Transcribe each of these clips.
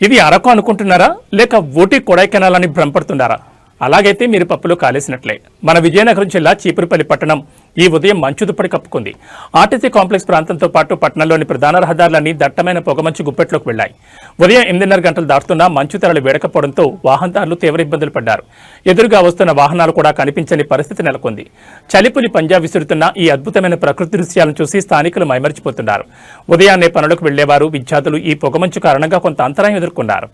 ఇది అరకు అనుకుంటున్నారా లేక ఊటీ కొడైకెనాల్ అని భ్రమపడుతున్నారా? అలాగైతే మీరు పప్పులో కాలేసినట్లే. మన విజయనగరం జిల్లా చీపురుపల్లి పట్టణం ఈ ఉదయం మంచు దుప్పటి కప్పుకుంది. ఆర్టీసీ కాంప్లెక్స్ ప్రాంతంతో పాటు పట్టణంలోని ప్రధాన రహదారులన్నీ దట్టమైన పొగమంచు గుప్పెట్లోకి వెళ్లాయి. ఉదయం 8:30 గంటలు దాటుతున్నా మంచు తెరలు వేడకపోవడంతో వాహనదారులు తీవ్ర ఇబ్బందులు పడ్డారు. ఎదురుగా వస్తున్న వాహనాలు కూడా కనిపించని పరిస్థితి నెలకొంది. చలిపులి పంజా విసురుతున్న ఈ అద్భుతమైన ప్రకృతి దృశ్యాలను చూసి స్థానికులు మైమరిచిపోతున్నారు. ఉదయాన్నే పనులకు వెళ్లేవారు, విద్యార్థులు ఈ పొగమంచు కారణంగా కొంత అంతరాయం ఎదుర్కొన్నారు.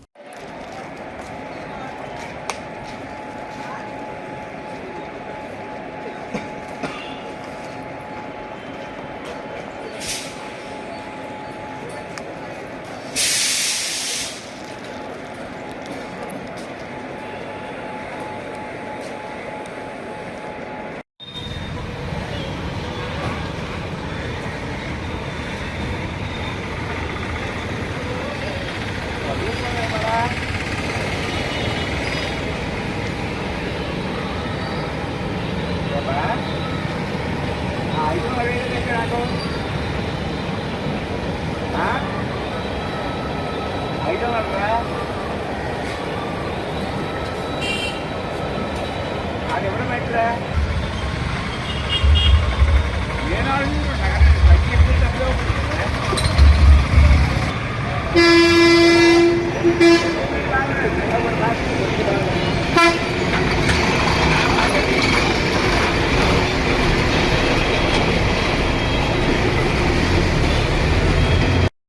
నేను